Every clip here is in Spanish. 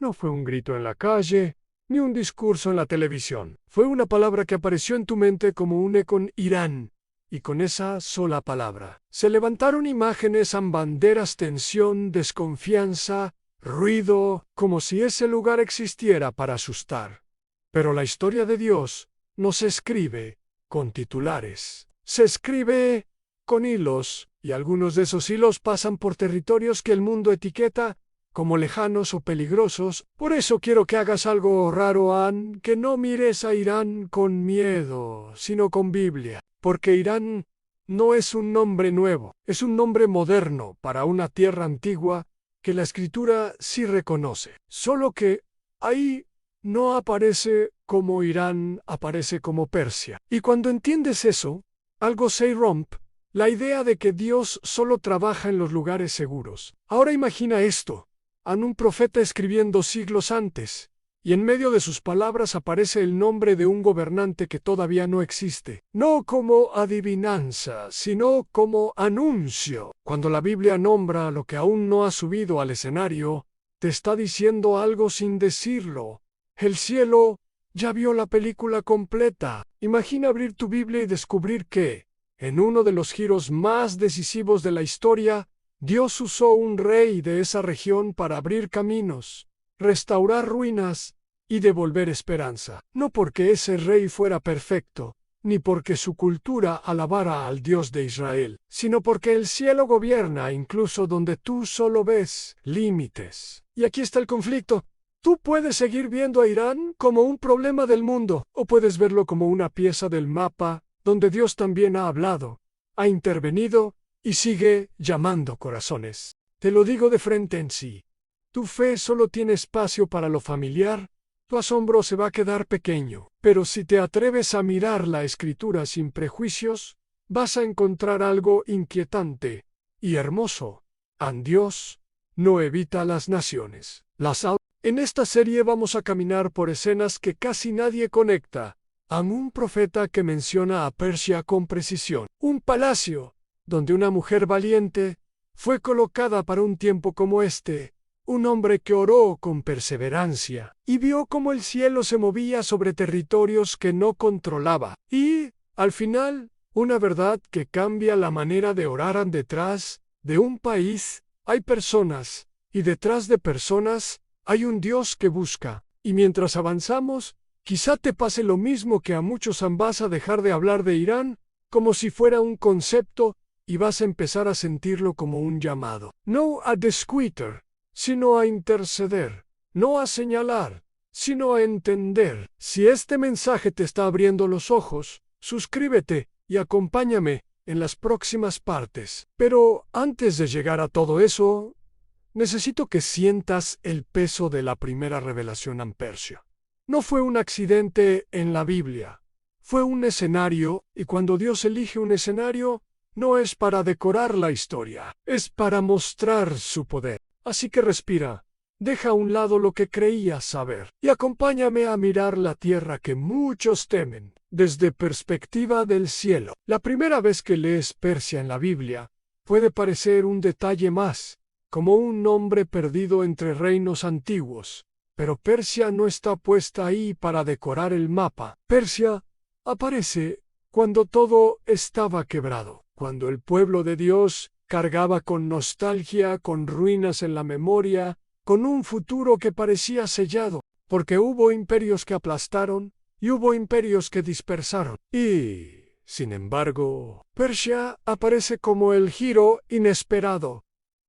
No fue un grito en la calle, ni un discurso en la televisión. Fue una palabra que apareció en tu mente como un eco en Irán. Y con esa sola palabra se levantaron imágenes, banderas, tensión, desconfianza, ruido, como si ese lugar existiera para asustar. Pero la historia de Dios no se escribe con titulares. Se escribe con hilos, y algunos de esos hilos pasan por territorios que el mundo etiqueta como lejanos o peligrosos. Por eso quiero que hagas algo raro, Ann, que no mires a Irán con miedo, sino con Biblia. Porque Irán no es un nombre nuevo, es un nombre moderno para una tierra antigua que la Escritura sí reconoce. Solo que ahí no aparece como Irán, aparece como Persia. Y cuando entiendes eso, algo se rompe, la idea de que Dios solo trabaja en los lugares seguros. Ahora imagina esto, a un profeta escribiendo siglos antes, y en medio de sus palabras aparece el nombre de un gobernante que todavía no existe. No como adivinanza, sino como anuncio. Cuando la Biblia nombra a lo que aún no ha subido al escenario, te está diciendo algo sin decirlo. El cielo ya vio la película completa. Imagina abrir tu Biblia y descubrir que, en uno de los giros más decisivos de la historia, Dios usó un rey de esa región para abrir caminos, restaurar ruinas y devolver esperanza. No porque ese rey fuera perfecto, ni porque su cultura alabara al Dios de Israel, sino porque el cielo gobierna incluso donde tú solo ves límites. Y aquí está el conflicto. Tú puedes seguir viendo a Irán como un problema del mundo, o puedes verlo como una pieza del mapa donde Dios también ha hablado, ha intervenido y sigue llamando corazones. Te lo digo de frente en sí. Tu fe solo tiene espacio para lo familiar, tu asombro se va a quedar pequeño. Pero si te atreves a mirar la Escritura sin prejuicios, vas a encontrar algo inquietante y hermoso. Dios no evita las naciones. En esta serie vamos a caminar por escenas que casi nadie conecta. Un profeta que menciona a Persia con precisión. Un palacio donde una mujer valiente fue colocada para un tiempo como este. Un hombre que oró con perseverancia y vio cómo el cielo se movía sobre territorios que no controlaba. Y, al final, una verdad que cambia la manera de orar. Detrás de un país hay personas, y detrás de personas hay un Dios que busca. Y mientras avanzamos, quizá te pase lo mismo que a muchos. Vas a dejar de hablar de Irán como si fuera un concepto y vas a empezar a sentirlo como un llamado. No a discutir, sino a interceder. No a señalar, sino a entender. Si este mensaje te está abriendo los ojos, suscríbete y acompáñame en las próximas partes. Pero antes de llegar a todo eso, necesito que sientas el peso de la primera revelación en Persia. No fue un accidente en la Biblia, fue un escenario, y cuando Dios elige un escenario, no es para decorar la historia, es para mostrar su poder. Así que respira, deja a un lado lo que creías saber, y acompáñame a mirar la tierra que muchos temen, desde perspectiva del cielo. La primera vez que lees Persia en la Biblia, puede parecer un detalle más, como un nombre perdido entre reinos antiguos. Pero Persia no está puesta ahí para decorar el mapa. Persia aparece cuando todo estaba quebrado, cuando el pueblo de Dios cargaba con nostalgia, con ruinas en la memoria, con un futuro que parecía sellado, porque hubo imperios que aplastaron y hubo imperios que dispersaron. Y, sin embargo, Persia aparece como el giro inesperado,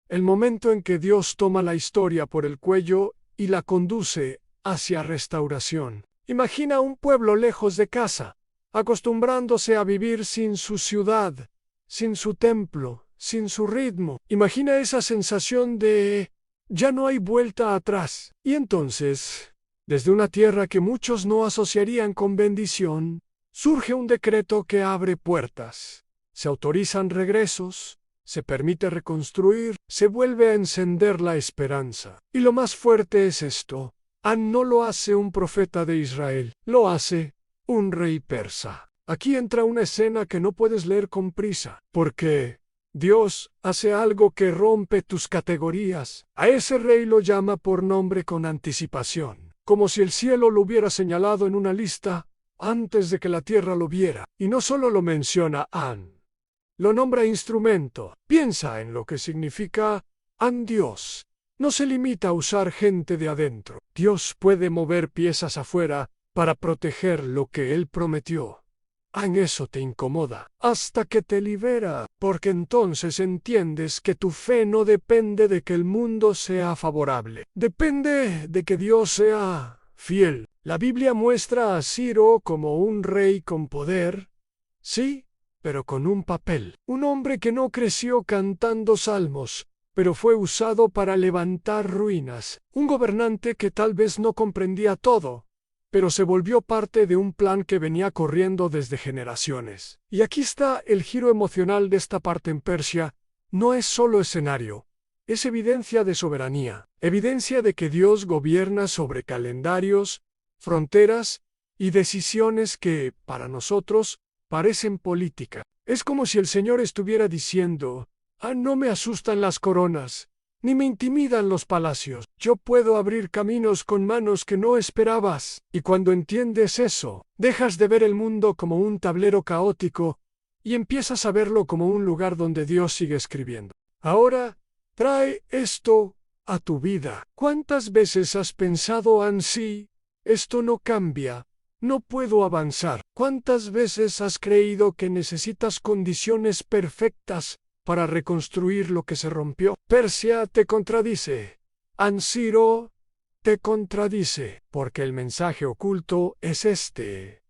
el momento en que Dios toma la historia por el cuello y la conduce hacia restauración. Imagina un pueblo lejos de casa, acostumbrándose a vivir sin su ciudad, sin su templo, sin su ritmo. Imagina esa sensación de ya no hay vuelta atrás. Y entonces, desde una tierra que muchos no asociarían con bendición, surge un decreto que abre puertas. Se autorizan regresos, se permite reconstruir, se vuelve a encender la esperanza. Y lo más fuerte es esto: no lo hace un profeta de Israel, lo hace un rey persa. Aquí entra una escena que no puedes leer con prisa, porque Dios hace algo que rompe tus categorías. A ese rey lo llama por nombre con anticipación, como si el cielo lo hubiera señalado en una lista antes de que la tierra lo viera. Y no solo lo menciona lo nombra instrumento. Piensa en lo que significa Dios. No se limita a usar gente de adentro. Dios puede mover piezas afuera para proteger lo que Él prometió. En eso te incomoda, hasta que te libera, porque entonces entiendes que tu fe no depende de que el mundo sea favorable. Depende de que Dios sea fiel. La Biblia muestra a Ciro como un rey con poder, sí, pero con un papel. Un hombre que no creció cantando salmos, pero fue usado para levantar ruinas. Un gobernante que tal vez no comprendía todo, pero se volvió parte de un plan que venía corriendo desde generaciones. Y aquí está el giro emocional de esta parte en Persia. No es solo escenario, es evidencia de soberanía, evidencia de que Dios gobierna sobre calendarios, fronteras y decisiones que, para nosotros, parecen política. Es como si el Señor estuviera diciendo: no me asustan las coronas, ni me intimidan los palacios. Yo puedo abrir caminos con manos que no esperabas. Y cuando entiendes eso, dejas de ver el mundo como un tablero caótico y empiezas a verlo como un lugar donde Dios sigue escribiendo. Ahora, trae esto a tu vida. ¿Cuántas veces has pensado sí, esto no cambia, no puedo avanzar? ¿Cuántas veces has creído que necesitas condiciones perfectas para reconstruir lo que se rompió? Persia te contradice. Ciro te contradice, porque el mensaje oculto es este.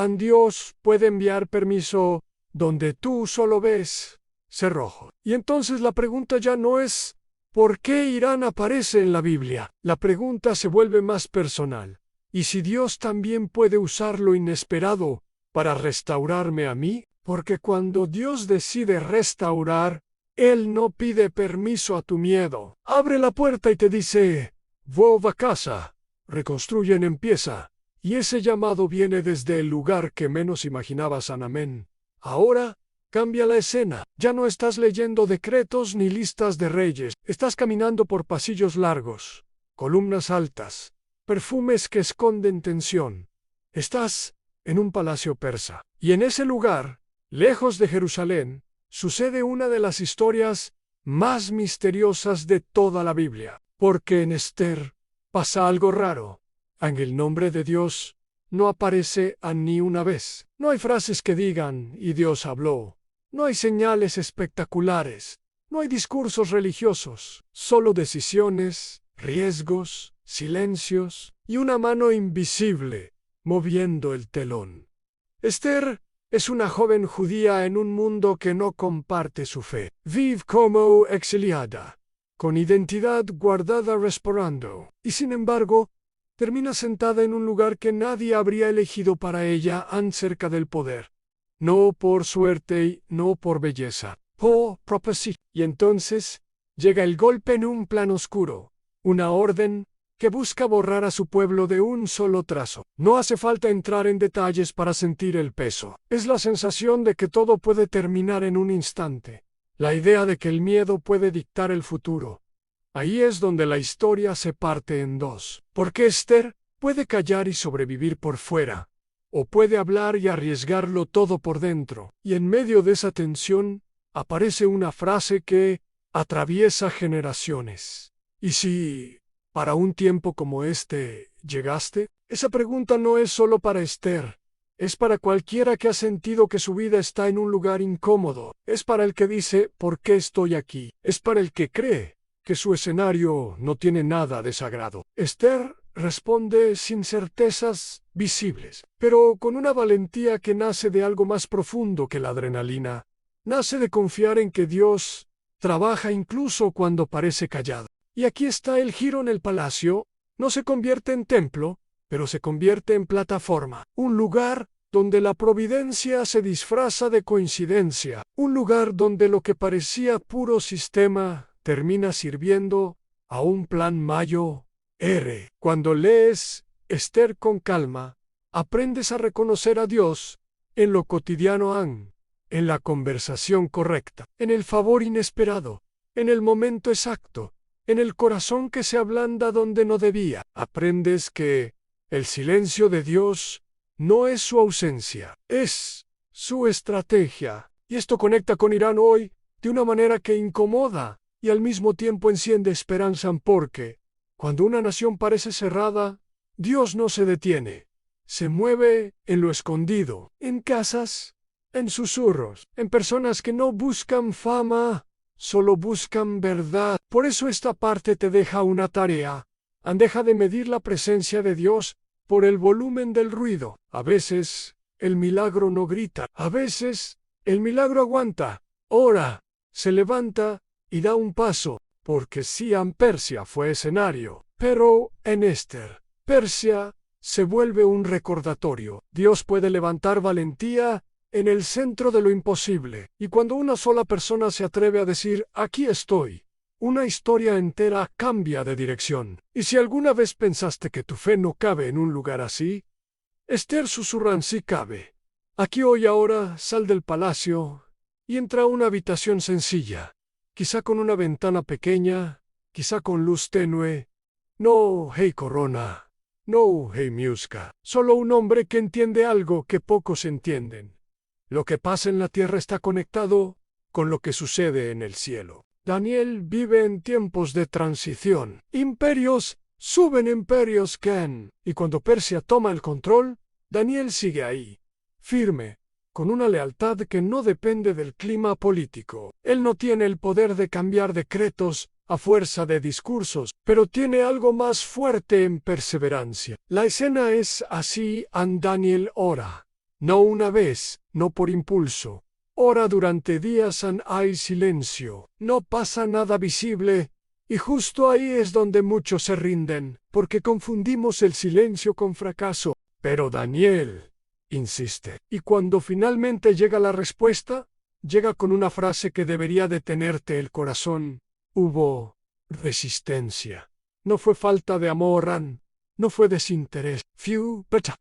Dios puede enviar permiso donde tú solo ves cerrojo. Y entonces la pregunta ya no es ¿por qué Irán aparece en la Biblia? La pregunta se vuelve más personal. ¿Y si Dios también puede usar lo inesperado para restaurarme a mí? Porque cuando Dios decide restaurar, Él no pide permiso a tu miedo. Abre la puerta y te dice: vuelva a casa, reconstruyen, empieza. Y ese llamado viene desde el lugar que menos imaginabas. Amén. Ahora, cambia la escena. Ya no estás leyendo decretos ni listas de reyes. Estás caminando por pasillos largos, columnas altas, perfumes que esconden tensión. Estás en un palacio persa. Y en ese lugar, lejos de Jerusalén, sucede una de las historias más misteriosas de toda la Biblia. Porque en Esther pasa algo raro. En el nombre de Dios no aparece ni una vez. No hay frases que digan «y Dios habló». No hay señales espectaculares. No hay discursos religiosos. Solo decisiones, riesgos, silencios y una mano invisible moviendo el telón. Esther es una joven judía en un mundo que no comparte su fe. Vive como exiliada, con identidad guardada respirando. Y sin embargo, termina sentada en un lugar que nadie habría elegido para ella, cerca del poder. No por suerte y no por belleza, por propósito. Y entonces llega el golpe en un plan oscuro, una orden que busca borrar a su pueblo de un solo trazo. No hace falta entrar en detalles para sentir el peso. Es la sensación de que todo puede terminar en un instante. La idea de que el miedo puede dictar el futuro. Ahí es donde la historia se parte en dos. Porque Esther puede callar y sobrevivir por fuera, o puede hablar y arriesgarlo todo por dentro. Y en medio de esa tensión aparece una frase que atraviesa generaciones. ¿Y si para un tiempo como este llegaste? Esa pregunta no es solo para Esther. Es para cualquiera que ha sentido que su vida está en un lugar incómodo. Es para el que dice ¿por qué estoy aquí? Es para el que cree que su escenario no tiene nada de sagrado. Esther responde sin certezas visibles, pero con una valentía que nace de algo más profundo que la adrenalina. Nace de confiar en que Dios trabaja incluso cuando parece callado. Y aquí está el giro en el palacio. No se convierte en templo, pero se convierte en plataforma. Un lugar donde la providencia se disfraza de coincidencia. Un lugar donde lo que parecía puro sistema termina sirviendo a un plan mayor. Cuando lees Esther con calma, aprendes a reconocer a Dios en lo cotidiano. en la conversación correcta, en el favor inesperado, en el momento exacto, en el corazón que se ablanda donde no debía. Aprendes que el silencio de Dios no es su ausencia, es su estrategia. Y esto conecta con Irán hoy de una manera que incomoda y al mismo tiempo enciende esperanza, porque cuando una nación parece cerrada, Dios no se detiene. Se mueve en lo escondido, en casas, en susurros, en personas que no buscan fama, solo buscan verdad. Por eso esta parte te deja una tarea. Deja de medir la presencia de Dios por el volumen del ruido. A veces el milagro no grita, a veces el milagro aguanta, ora, se levanta y da un paso, porque Siam Persia fue escenario, pero en Esther, Persia se vuelve un recordatorio. Dios puede levantar valentía en el centro de lo imposible, y cuando una sola persona se atreve a decir, aquí estoy, una historia entera cambia de dirección. Y si alguna vez pensaste que tu fe no cabe en un lugar así, Esther susurra, sí cabe. Aquí hoy ahora sal del palacio y entra a una habitación sencilla, quizá con una ventana pequeña, quizá con luz tenue. No, hey Corona, no, hey Miuska, solo un hombre que entiende algo que pocos entienden. Lo que pasa en la tierra está conectado con lo que sucede en el cielo. Daniel vive en tiempos de transición. Imperios suben, imperios caen. Y cuando Persia toma el control, Daniel sigue ahí, firme, con una lealtad que no depende del clima político. Él no tiene el poder de cambiar decretos a fuerza de discursos, pero tiene algo más fuerte en perseverancia. La escena es así, Daniel ora. No una vez, no por impulso. Ora durante días, hay silencio. No pasa nada visible. Y justo ahí es donde muchos se rinden, porque confundimos el silencio con fracaso. Pero Daniel insiste. Y cuando finalmente llega la respuesta, llega con una frase que debería detenerte el corazón. Hubo resistencia. No fue falta de amor, no fue desinterés.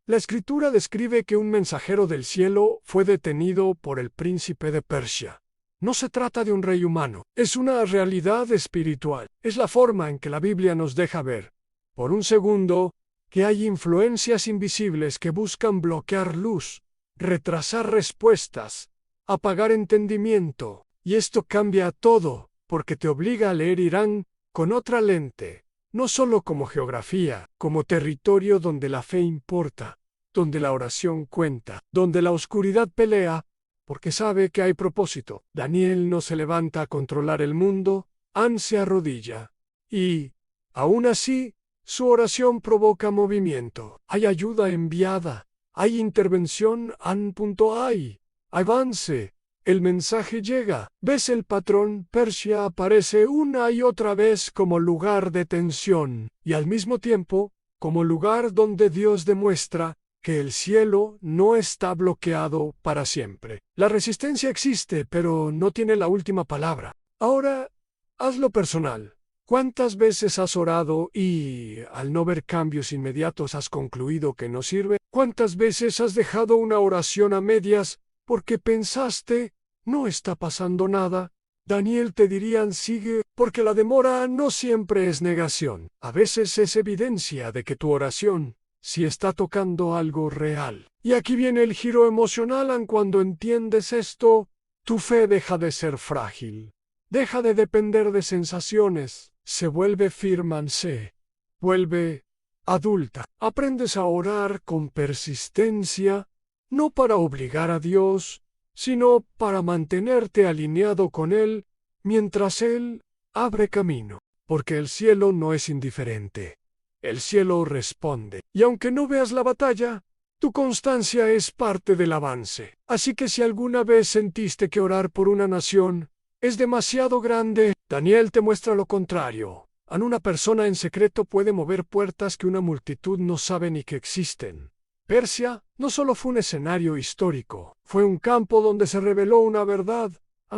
La escritura describe que un mensajero del cielo fue detenido por el príncipe de Persia. No se trata de un rey humano, es una realidad espiritual. Es la forma en que la Biblia nos deja ver, por un segundo, que hay influencias invisibles que buscan bloquear luz, retrasar respuestas, apagar entendimiento. Y esto cambia todo, porque te obliga a leer Irán con otra lente, no solo como geografía, como territorio donde la fe importa, donde la oración cuenta, donde la oscuridad pelea, porque sabe que hay propósito. Daniel no se levanta a controlar el mundo, se arrodilla. Y, aún así, su oración provoca movimiento. Hay ayuda enviada, hay intervención, hay avance. El mensaje llega. ¿Ves el patrón? Persia aparece una y otra vez como lugar de tensión, y al mismo tiempo, como lugar donde Dios demuestra que el cielo no está bloqueado para siempre. La resistencia existe, pero no tiene la última palabra. Ahora, hazlo personal. ¿Cuántas veces has orado y, al no ver cambios inmediatos, has concluido que no sirve? ¿Cuántas veces has dejado una oración a medias porque pensaste, no está pasando nada? Daniel te dirían, sigue, porque la demora no siempre es negación. A veces es evidencia de que tu oración si está tocando algo real. Y aquí viene el giro emocional. Cuando entiendes esto, tu fe deja de ser frágil. Deja de depender de sensaciones. Se vuelve firme, se vuelve adulta. Aprendes a orar con persistencia, no para obligar a Dios, sino para mantenerte alineado con Él, mientras Él abre camino. Porque el cielo no es indiferente. El cielo responde. Y aunque no veas la batalla, tu constancia es parte del avance. Así que si alguna vez sentiste que orar por una nación es demasiado grande, Daniel te muestra lo contrario. Una persona en secreto puede mover puertas que una multitud no sabe ni que existen. Persia no solo fue un escenario histórico, fue un campo donde se reveló una verdad.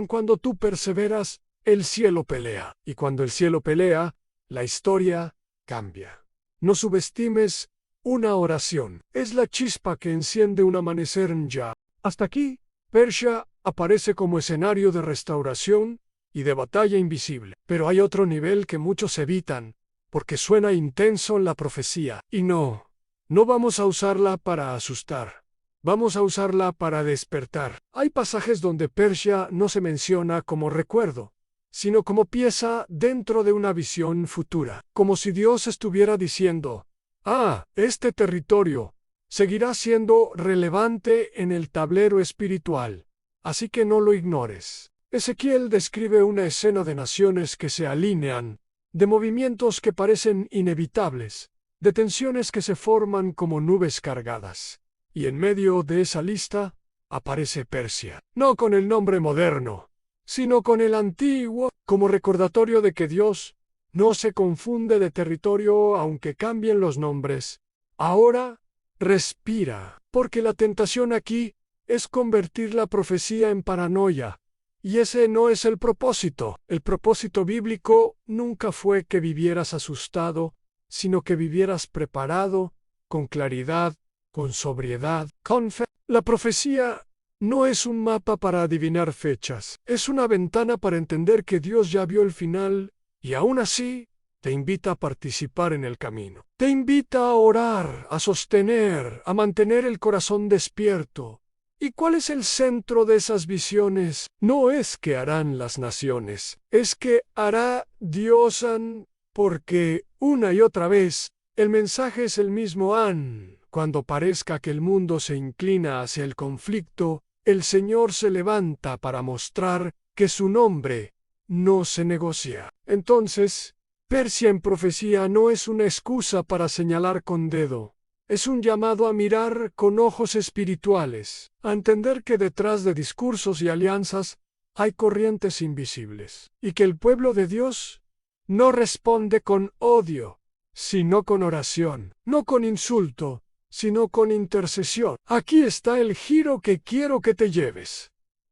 Cuando tú perseveras, el cielo pelea. Y cuando el cielo pelea, la historia cambia. No subestimes una oración. Es la chispa que enciende un amanecer ya. Hasta aquí, Persia aparece como escenario de restauración y de batalla invisible. Pero hay otro nivel que muchos evitan, porque suena intenso en la profecía. Y no vamos a usarla para asustar. Vamos a usarla para despertar. Hay pasajes donde Persia no se menciona como recuerdo, sino como pieza dentro de una visión futura, como si Dios estuviera diciendo: este territorio seguirá siendo relevante en el tablero espiritual, así que no lo ignores. Ezequiel describe una escena de naciones que se alinean, de movimientos que parecen inevitables, de tensiones que se forman como nubes cargadas. Y en medio de esa lista aparece Persia, no con el nombre moderno, sino con el antiguo, como recordatorio de que Dios no se confunde de territorio aunque cambien los nombres. Ahora, respira, porque la tentación aquí es convertir la profecía en paranoia, y ese no es el propósito. El propósito bíblico nunca fue que vivieras asustado, sino que vivieras preparado, con claridad, con sobriedad, con fe. La profecía no es un mapa para adivinar fechas, es una ventana para entender que Dios ya vio el final y aún así te invita a participar en el camino. Te invita a orar, a sostener, a mantener el corazón despierto. ¿Y cuál es el centro de esas visiones? No es que harán las naciones, es que hará Dios, porque una y otra vez el mensaje es el mismo. Cuando parezca que el mundo se inclina hacia el conflicto, el Señor se levanta para mostrar que su nombre no se negocia. Entonces, Persia en profecía no es una excusa para señalar con dedo. Es un llamado a mirar con ojos espirituales, a entender que detrás de discursos y alianzas hay corrientes invisibles, y que el pueblo de Dios no responde con odio, sino con oración, no con insulto, sino con intercesión. Aquí está el giro que quiero que te lleves.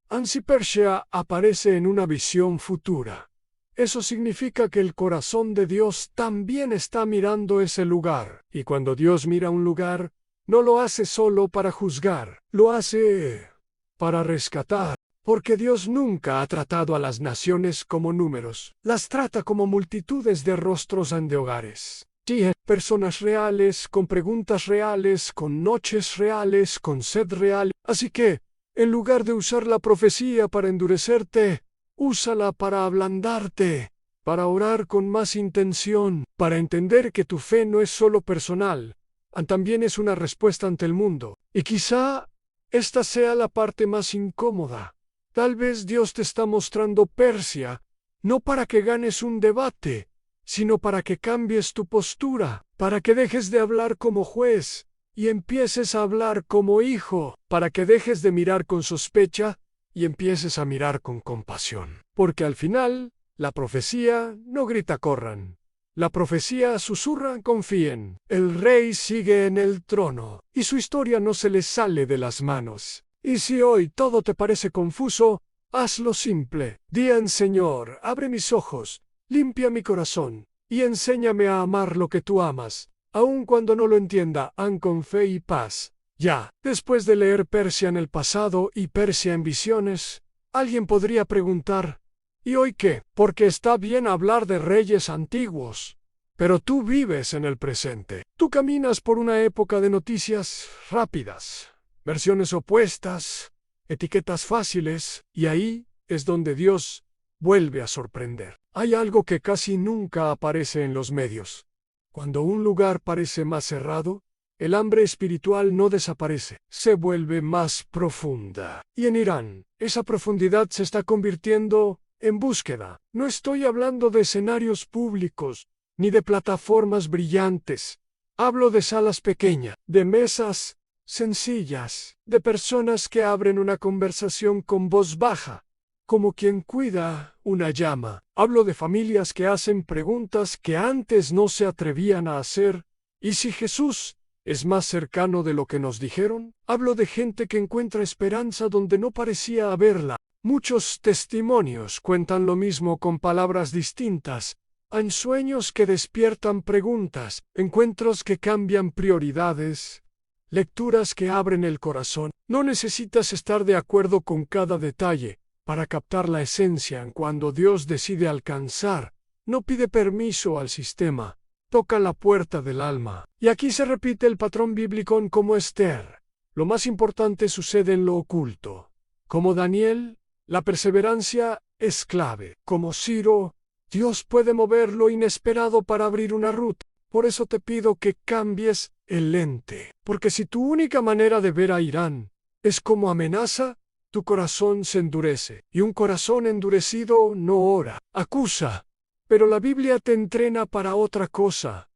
Ansi Persia aparece en una visión futura. Eso significa que el corazón de Dios también está mirando ese lugar. Y cuando Dios mira un lugar, no lo hace solo para juzgar, lo hace para rescatar. Porque Dios nunca ha tratado a las naciones como números, las trata como multitudes de rostros de hogares. Sí, personas reales, con preguntas reales, con noches reales, con sed real. Así que, en lugar de usar la profecía para endurecerte, úsala para ablandarte, para orar con más intención, para entender que tu fe no es solo personal, también es una respuesta ante el mundo. Y quizá esta sea la parte más incómoda. Tal vez Dios te está mostrando Persia, no para que ganes un debate, sino para que cambies tu postura, para que dejes de hablar como juez y empieces a hablar como hijo, para que dejes de mirar con sospecha y empieces a mirar con compasión. Porque al final, la profecía no grita corran. La profecía susurra confíen. El rey sigue en el trono y su historia no se le sale de las manos. Y si hoy todo te parece confuso, hazlo simple. Di: Señor, abre mis ojos, limpia mi corazón y enséñame a amar lo que tú amas, aun cuando no lo entienda. Con fe y paz. Ya, después de leer Persia en el pasado y Persia en visiones, alguien podría preguntar: ¿y hoy qué? Porque está bien hablar de reyes antiguos, pero tú vives en el presente. Tú caminas por una época de noticias rápidas, versiones opuestas, etiquetas fáciles, y ahí es donde Dios vuelve a sorprender. Hay algo que casi nunca aparece en los medios. Cuando un lugar parece más cerrado, el hambre espiritual no desaparece, se vuelve más profunda. Y en Irán, esa profundidad se está convirtiendo en búsqueda. No estoy hablando de escenarios públicos, ni de plataformas brillantes. Hablo de salas pequeñas, de mesas sencillas, de personas que abren una conversación con voz baja, como quien cuida una llama. Hablo de familias que hacen preguntas que antes no se atrevían a hacer. ¿Y si Jesús es más cercano de lo que nos dijeron? Hablo de gente que encuentra esperanza donde no parecía haberla. Muchos testimonios cuentan lo mismo con palabras distintas. Hay sueños que despiertan preguntas, encuentros que cambian prioridades, lecturas que abren el corazón. No necesitas estar de acuerdo con cada detalle para captar la esencia. Cuando Dios decide alcanzar, no pide permiso al sistema, toca la puerta del alma. Y aquí se repite el patrón bíblico como Esther. Lo más importante sucede en lo oculto. Como Daniel, la perseverancia es clave. Como Ciro, Dios puede mover lo inesperado para abrir una ruta. Por eso te pido que cambies el lente. Porque si tu única manera de ver a Irán es como amenaza, tu corazón se endurece. Y un corazón endurecido no ora, acusa. Pero la Biblia te entrena para otra cosa.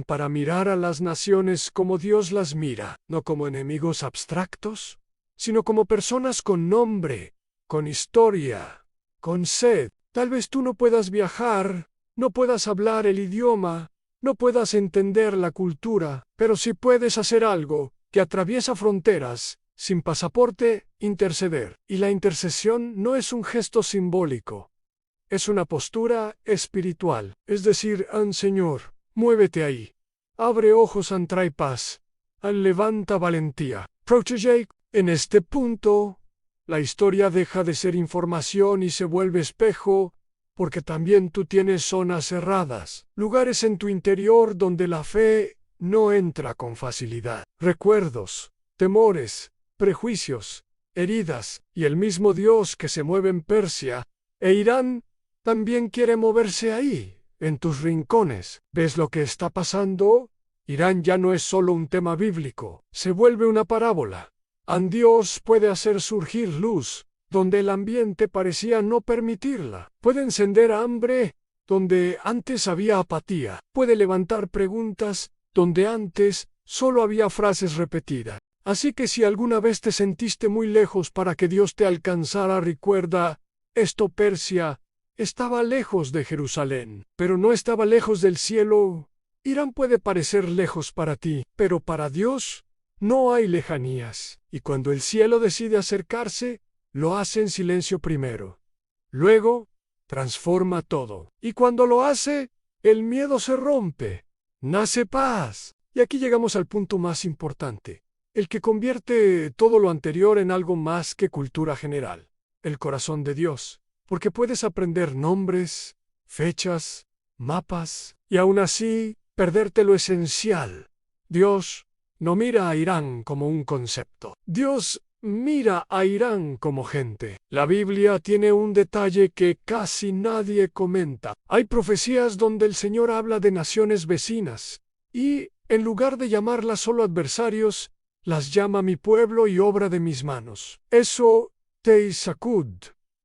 Para mirar a las naciones como Dios las mira, no como enemigos abstractos, sino como personas con nombre, con historia, con sed. Tal vez tú no puedas viajar, no puedas hablar el idioma, no puedas entender la cultura, pero sí puedes hacer algo que atraviesa fronteras, sin pasaporte, interceder. Y la intercesión no es un gesto simbólico, es una postura espiritual. Es decir, Señor, muévete ahí. Abre ojos, trae paz. Levanta valentía. Protégé. En este punto, la historia deja de ser información y se vuelve espejo, porque también tú tienes zonas cerradas, lugares en tu interior donde la fe no entra con facilidad. Recuerdos, temores, prejuicios, heridas, y el mismo Dios que se mueve en Persia e Irán también quiere moverse ahí, en tus rincones. ¿Ves lo que está pasando? Irán ya no es solo un tema bíblico, se vuelve una parábola. Dios puede hacer surgir luz donde el ambiente parecía no permitirla. Puede encender hambre donde antes había apatía. Puede levantar preguntas donde antes solo había frases repetidas. Así que si alguna vez te sentiste muy lejos para que Dios te alcanzara, recuerda, Persia estaba lejos de Jerusalén, pero no estaba lejos del cielo. Irán puede parecer lejos para ti, pero para Dios no hay lejanías. Y cuando el cielo decide acercarse, lo hace en silencio primero. Luego, transforma todo. Y cuando lo hace, el miedo se rompe. Nace paz. Y aquí llegamos al punto más importante, el que convierte todo lo anterior en algo más que cultura general. El corazón de Dios. Porque puedes aprender nombres, fechas, mapas, y aún así perderte lo esencial. Dios no mira a Irán como un concepto. Dios mira a Irán como gente. La Biblia tiene un detalle que casi nadie comenta. Hay profecías donde el Señor habla de naciones vecinas, y, en lugar de llamarlas solo adversarios, las llama mi pueblo y obra de mis manos. Eso te sacud,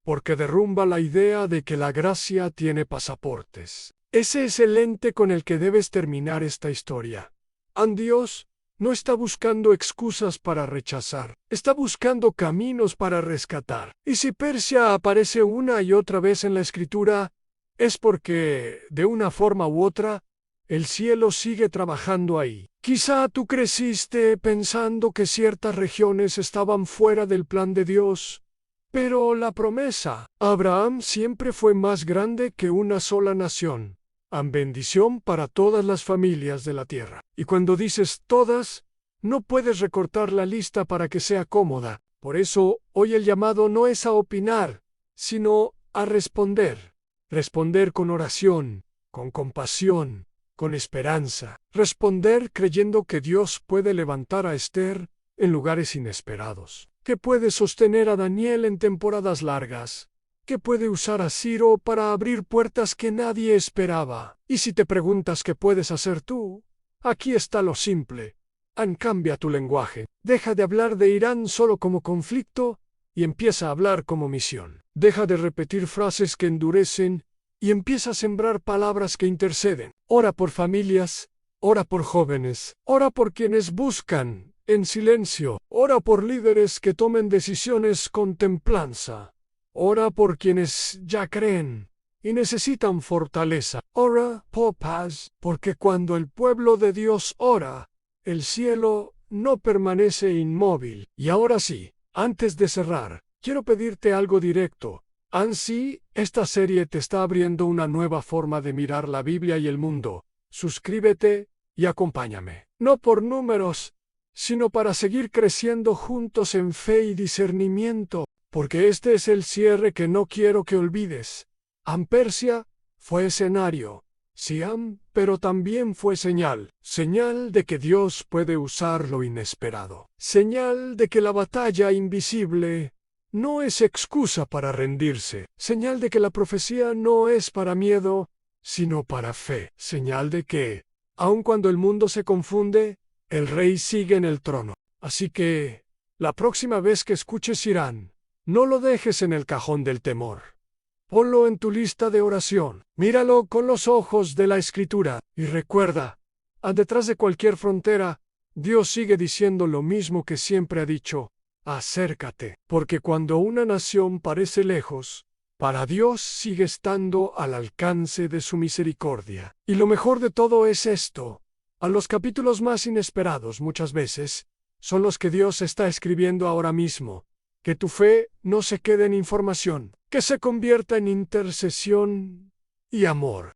porque derrumba la idea de que la gracia tiene pasaportes. Ese es el lente con el que debes terminar esta historia. Dios no está buscando excusas para rechazar, está buscando caminos para rescatar. Y si Persia aparece una y otra vez en la Escritura, es porque, de una forma u otra, el cielo sigue trabajando ahí. Quizá tú creciste pensando que ciertas regiones estaban fuera del plan de Dios, pero la promesa a Abraham siempre fue más grande que una sola nación. Bendición para todas las familias de la tierra. Y cuando dices todas, no puedes recortar la lista para que sea cómoda. Por eso, hoy el llamado no es a opinar, sino a responder. Responder con oración, con compasión, con esperanza. Responder creyendo que Dios puede levantar a Esther en lugares inesperados, que puede sostener a Daniel en temporadas largas, que puede usar a Ciro para abrir puertas que nadie esperaba. Y si te preguntas qué puedes hacer tú, aquí está lo simple. Cambia tu lenguaje. Deja de hablar de Irán solo como conflicto y empieza a hablar como misión. Deja de repetir frases que endurecen y empieza a sembrar palabras que interceden. Ora por familias, ora por jóvenes, ora por quienes buscan en silencio, ora por líderes que tomen decisiones con templanza. Ora por quienes ya creen y necesitan fortaleza. Ora por paz, porque cuando el pueblo de Dios ora, el cielo no permanece inmóvil. Y ahora sí, antes de cerrar, quiero pedirte algo directo. Ansí, esta serie te está abriendo una nueva forma de mirar la Biblia y el mundo. Suscríbete y acompáñame. No por números, sino para seguir creciendo juntos en fe y discernimiento, porque este es el cierre que no quiero que olvides. Persia fue escenario, Siam, pero también fue señal de que Dios puede usar lo inesperado, señal de que la batalla invisible no es excusa para rendirse, señal de que la profecía no es para miedo, sino para fe, señal de que, aun cuando el mundo se confunde, el rey sigue en el trono. Así que, la próxima vez que escuches Irán, no lo dejes en el cajón del temor. Ponlo en tu lista de oración, míralo con los ojos de la Escritura, y recuerda, detrás de cualquier frontera, Dios sigue diciendo lo mismo que siempre ha dicho: acércate, porque cuando una nación parece lejos, para Dios sigue estando al alcance de su misericordia. Y lo mejor de todo es esto: a los capítulos más inesperados muchas veces, son los que Dios está escribiendo ahora mismo. Que tu fe no se quede en información, que se convierta en intercesión y amor.